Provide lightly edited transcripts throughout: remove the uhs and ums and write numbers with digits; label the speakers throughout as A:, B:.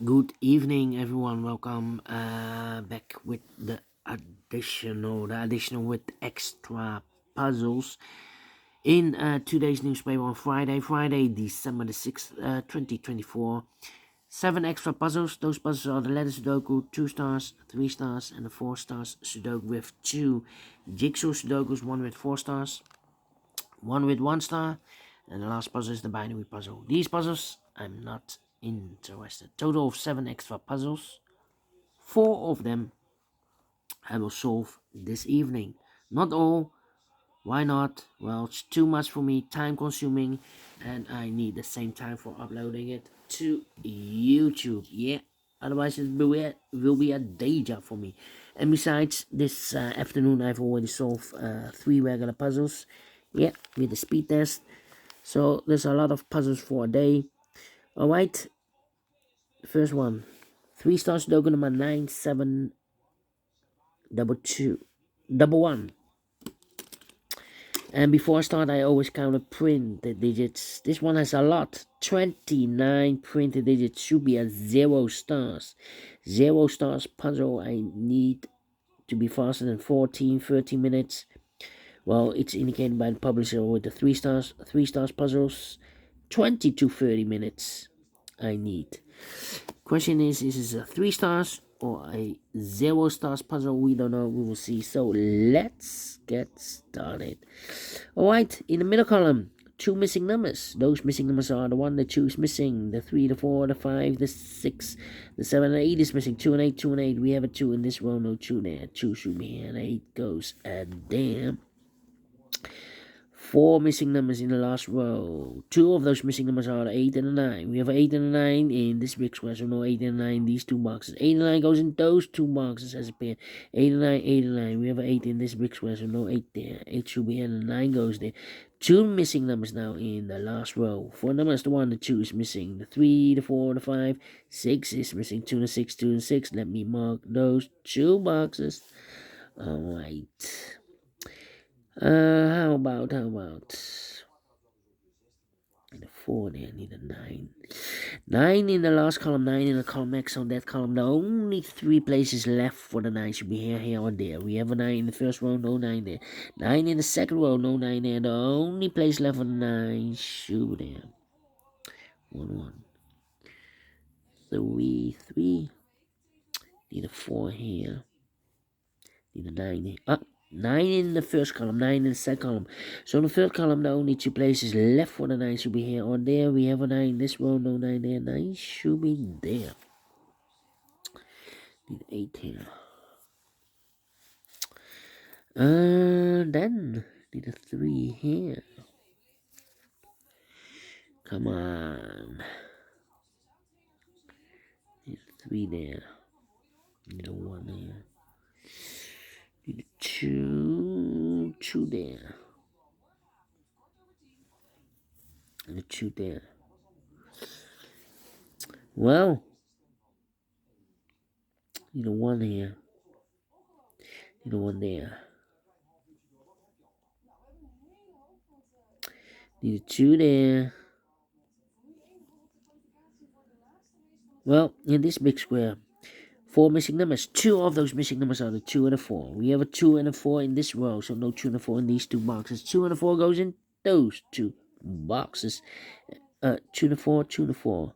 A: Good evening, everyone. Welcome back with the additional with extra puzzles in today's newspaper on Friday, December the 6th, 2024. 7 extra puzzles. Those puzzles are the letter Sudoku, 2 stars, 3 stars, and the 4 stars Sudoku with 2 jigsaw Sudokus, one with 4 stars, one with 1 star, and the last puzzle is the binary puzzle. These puzzles, I'm not interested. Total of 7 extra puzzles. 4 of them I will solve this evening. Not all. Why not? Well, it's too much for me, time consuming, and I need the same time for uploading it to YouTube. Yeah, otherwise it will be a day job for me. And besides, this afternoon I've already solved 3 regular puzzles. Yeah, with the speed test. So there's a lot of puzzles for a day. Alright, the first one. 3 stars Sudoku number 972211. And before I start, I always count the printed digits. This one has a lot. 29 printed digits. Should be at 0 stars. 0 stars puzzle. I need to be faster than 13 minutes. Well, it's indicated by the publisher with the 3 stars. 3 stars puzzles. 20 to 30 minutes I need. Question is this a 3 stars or a 0 stars puzzle? We don't know. We will see. So let's get started. Alright, in the middle column, 2 missing numbers. Those missing numbers are the 1, the 2 is missing, the 3, the 4, the 5, the 6, the 7, and 8 is missing. 2 and 8, 2 and 8. We have a 2 in this row, no 2 there. 2 should be here, and 8 goes. And damn. 4 missing numbers in the last row. 2 of those missing numbers are the 8 and the 9. We have an 8 and a 9 in this big square, so no 8 and 9 in these 2 boxes. 8 and 9 goes in those 2 boxes as a pair. 8 and 9, 8 and 9. We have an 8 in this big square, so no 8 there. 8 should be here, and the 9 goes there. 2 missing numbers now in the last row. 4 numbers, the 1, the 2 is missing. The 3, the 4, the 5, 6 is missing. 2 and 6, 2 and 6. Let me mark those 2 boxes. Alright. How about the 4 there, I need a 9. 9 in the last column, 9 in the column X on that column. The only 3 places left for the 9 should be here, or there. We have a 9 in the first row, no 9 there. 9 in the second row, no 9 there. The only place left for the 9 should be there. 1, 1. 3, 3. Need a 4 here. Need a 9 here. 9 in the first column, 9 in the second column. So in the third column, the only 2 places left for the 9 should be here or there. We have a 9 in this row, no 9 there. 9 should be there. Need 8 here. Then need a 3 here. Come on. Need a 3 there. Need a 1 here. Need a 2 there. And a 2 there. Well, need a 1 here. Need a 1 there. Need a 2 there. Well, in this big square, 4 missing numbers. 2 of those missing numbers are the 2 and the 4. We have a 2 and a 4 in this row, so no 2 and a 4 in these 2 boxes. 2 and a 4 goes in those 2 boxes. 2 and a 4, 2 and a 4.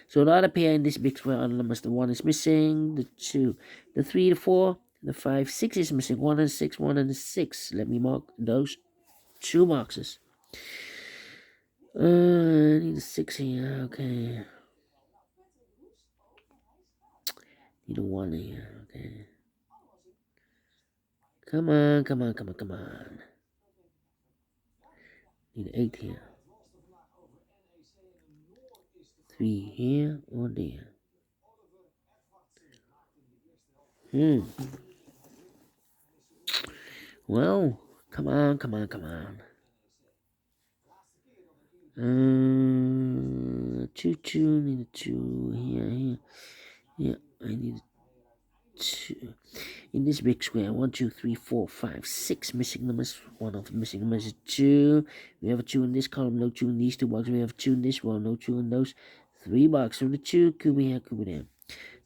A: So the other pair in this big square are the numbers. The 1 is missing, the 2, the 3, the 4, the 5, 6 is missing. 1 and 6, 1 and 6. Let me mark those 2 boxes. I need a 6 here, okay. Need a 1 here, okay. Come on. Need 8 here. 3 here or there. Well, come on. Two, need a 2 here. Yeah, I need 2. In this big square, 1, 2, 3, 4, 5, 6 missing numbers. One of the missing numbers is 2. We have a 2 in this column, no 2 in these 2 boxes. We have 2 in this row, no 2 in those 3 boxes. So the 2 could be here, could be there.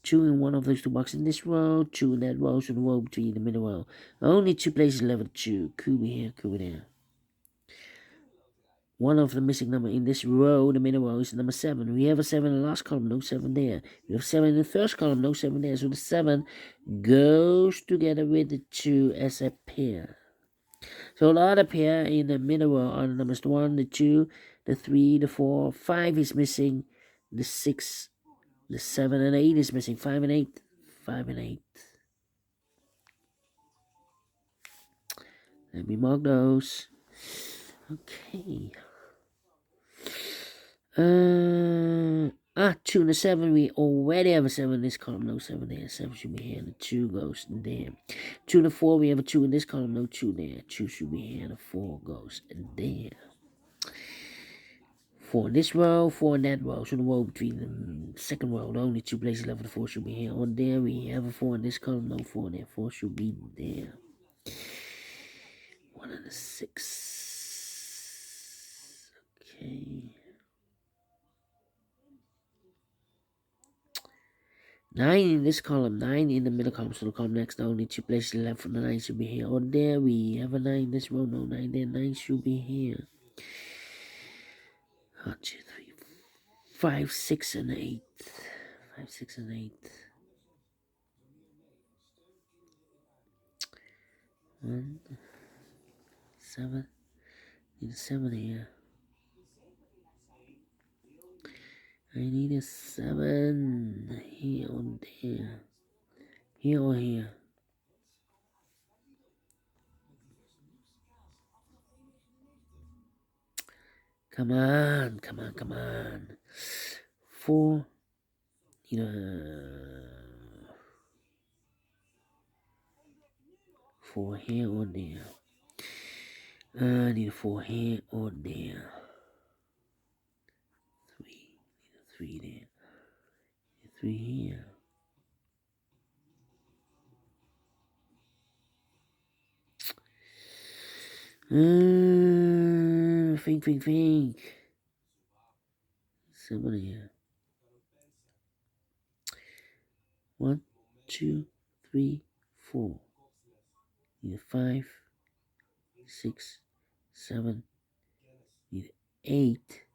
A: 2 in one of those 2 boxes in this row, 2 in that row, so the row between the middle row. Only 2 places left with 2. Could be here, could be there. One of the missing number in this row, the middle row, is number 7. We have a 7 in the last column, no 7 there. We have 7 in the first column, no 7 there. So the 7 goes together with the 2 as a pair. So the other pair in the middle row are the numbers 1, the 2, the 3, the 4, 5 is missing, the 6, the 7 and 8 is missing, 5 and 8, 5 and 8. Let me mark those. Okay. 2 and the 7, we already have a 7 in this column, no 7 there. 7 should be here, and the 2 goes there. 2 and the 4, we have a 2 in this column, no 2 there. 2 should be here, and the 4 goes there. 4 in this row, 4 in that row. So the row between the second row, the only 2 places left for the 4 should be here. On there, we have a 4 in this column, no 4 there. 4 should be there. 1 and a 6. Okay. 9 in this column, 9 in the middle column, so the column next, the only 2 places left for the 9 should be here. On there, we have a 9 in this row, no 9 there, 9 should be here. 1, 2, 3, 5, 6, and 8. 5, 6, and 8. 1, 7. Need a 7 here. I need a 7 here or there. Here or here. Come on, come on, come on. 4. Need a 4 here or there. I need a 4 here or there. 3. Need a 3 there. Need a 3 here. Think. 7 here. 1, 2, 3, 4. Need a 5, 6, 7. Need a 8,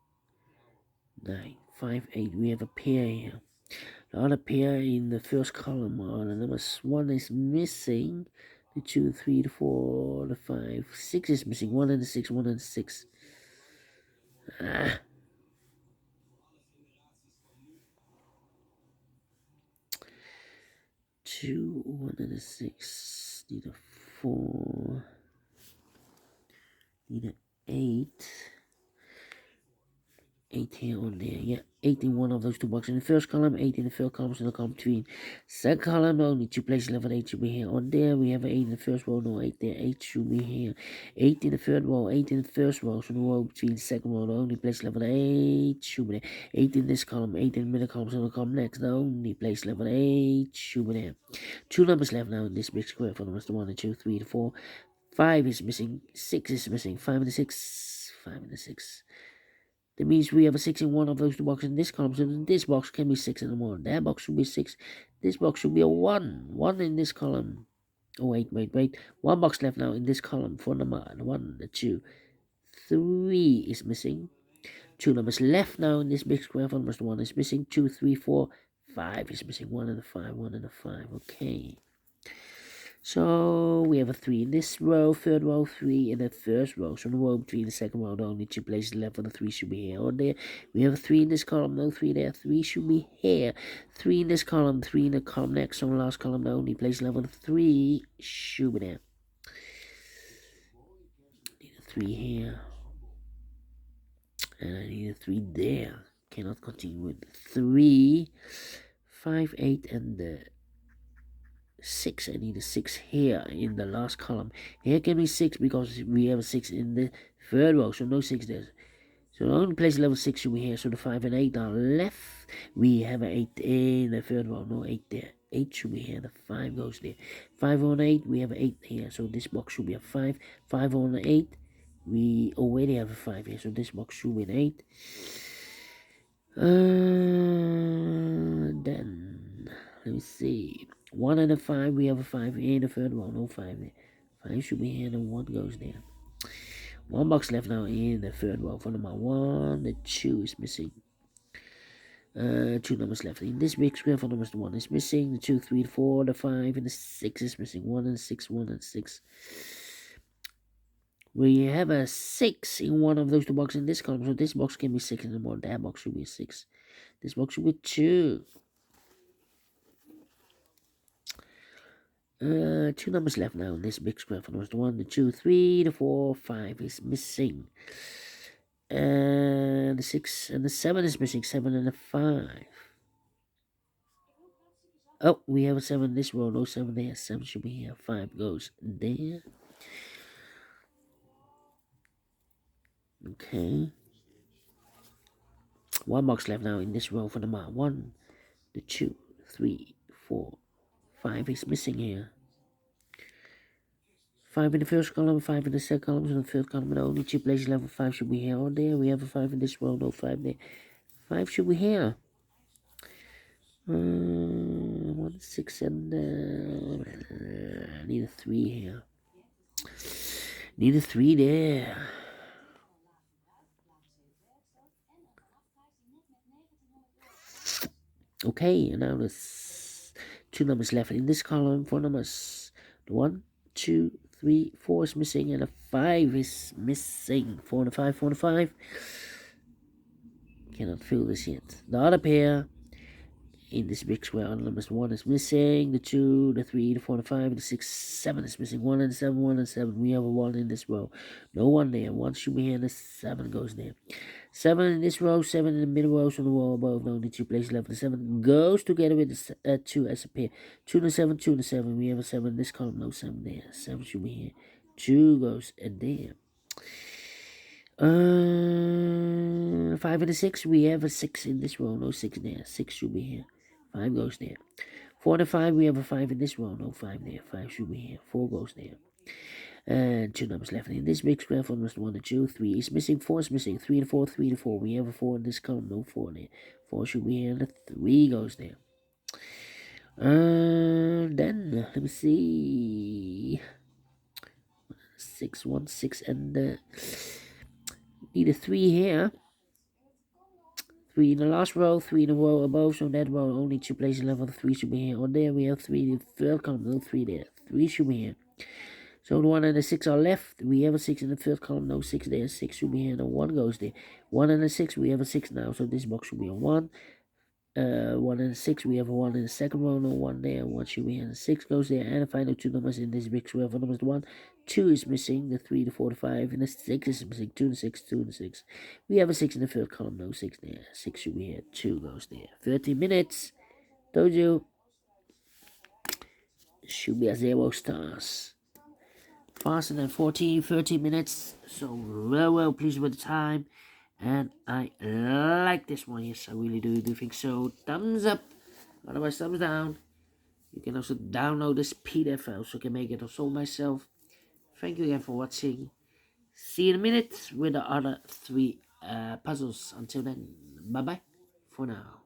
A: 9, 5, 8. We have a pair here. The other pair in the first column are the numbers 1 is missing. The 2, 3, the 4, the 5, 6 is missing. 1 and the 6, 1 and the 6. 2, 1 and a 6. Need a 4. Need an 8. 8 here on there. Yeah, 8 in one of those 2 boxes in the first column, 8 in the third column, so the column between. Second column, only 2 places left, 8 should be here. On there, we have an 8 in the first row, no 8 there, 8 should be here. 8 in the third row, 8 in the first row, so the row between the second row, the only place left, 8 should be there. 8 in this column, 8 in the middle column, so the column next, the only place left, 8 should be there. 2 numbers left now in this big square for the rest of 1 and 2, 3 to 4. 5 is missing, 6 is missing, 5 and the 6, 5 and the 6. That means we have a 6 in one of those 2 boxes in this column. So this box can be 6 in the one. That box should be 6. This box should be a 1. 1 in this column. Oh, wait. 1 box left now in this column for number 1, the 2. 3 is missing. 2 numbers left now in this big square for number 1 is missing. 2, 3, 4, 5 is missing. 1 and a 5, 1 and a 5. Okay. So we have a 3 in this row, third row, 3 in the first row. So the row between the second row, the only 2 places left for the 3 should be here or there. We have a 3 in this column, no 3 there. 3 should be here. 3 in this column, 3 in the column next. So the last column, the only place left for the 3 should be there. Need a 3 here. And I need a 3 there. Cannot continue with 3, 5, 8, and the 6. I need a 6 here in the last column. Here can be 6 because we have a 6 in the third row, so no 6 there. So the only place level 6 should be here. So the 5 and 8 are left. We have an 8 in the third row, no 8 there. 8 should be here. The 5 goes there. 5 on 8, we have an 8 here. So this box should be a 5. 5 on 8, we already have a 5 here. So this box should be an 8. Then let me see. 1 and a 5. We have a 5 in the third row. No 5 there. 5 should be here, and 1 goes there. 1 box left now in the third row for number 1. The 2 is missing. 2 numbers left in this big square for numbers. The 1 is missing. The 2, 3, the 4, the 5, and the 6 is missing. 1 and 6, 1 and 6. We have a 6 in one of those two boxes in this column, so this box can be 6 anymore. That box should be a 6. This box should be 2. 2 numbers left now in this big square for numbers. The 1, the 2, 3, the 4, 5 is missing. And the 6 and the 7 is missing. 7 and the 5. Oh, we have a 7 in this row. No 7 there. 7 should be here. 5 goes there. Okay. 1 box left now in this row for number 1, the 2, 3, 4, 5 is missing here. 5 in the first column, 5 in the second column, so the third column, and only 2 places left. 5 should be here or there. We have a 5 in this row, no 5 there. 5 should be here. 1, 6, and I need a 3 here. Need a 3 there. Okay, and now there's 2 numbers left in this column. 4 numbers. The 1, 2, 3, 4 is missing, and a 5 is missing. 4 and a 5, 4 and a 5. Cannot fill this yet. The other pair in this big square on numbers. 1 is missing. The 2, the 3, the 4, the 5, the 6, 7 is missing. 1 and 7, 1 and 7. We have a 1 in this row. No 1 there. 1 should be here, and the 7 goes there. 7 in this row, 7 in the middle rows on the wall above. No, only 2 places left. The 7 goes together with the 2 as a pair. 2 and 7, 2 and 7. We have a 7 in this column. No 7 there. 7 should be here. 2 goes there. 5 and a 6. We have a 6 in this row. No 6 there. 6 should be here. 5 goes there. 4 and a 5. We have a 5 in this row. No 5 there. 5 should be here. 4 goes there. And 2 numbers left in this big square for numbers 1 and 2. 3 is missing. 4 is missing. 3 and 4. 3 and 4. We have a 4 in this column. No 4 there. 4 should be here. And the 3 goes there. Then let me see. 6, 1, 6, and need a 3 here. 3 in the last row, 3 in the row above, so that row only 2 places left. The 3 should be here. On there we have 3 in the third column, no 3 there. 3 should be here. So the 1 and the 6 are left. We have a 6 in the third column, no 6 there. 6 should be here, no 1 goes there. 1 and a 6, we have a 6 now, so this box should be a 1. 1 and 6, we have a 1 in the second row, no 1 there. 1 should be here, and 6 goes there. And the final 2 numbers in this big square for numbers 1, 2 is missing. The 3, the 4, the 5, and the 6 is missing. 2 and the 6, 2 and the 6. We have a 6 in the third column, no 6 there. 6 should be here, 2 goes there. 30 minutes. Told you. Should be a 0 stars. Faster than 30 minutes. So well pleased with the time. And I like this one. Yes, I really do think so. Thumbs up. Otherwise, thumbs down. You can also download this PDF file so I can make it also myself. Thank you again for watching. See you in a minute with the other 3 puzzles. Until then, bye bye for now.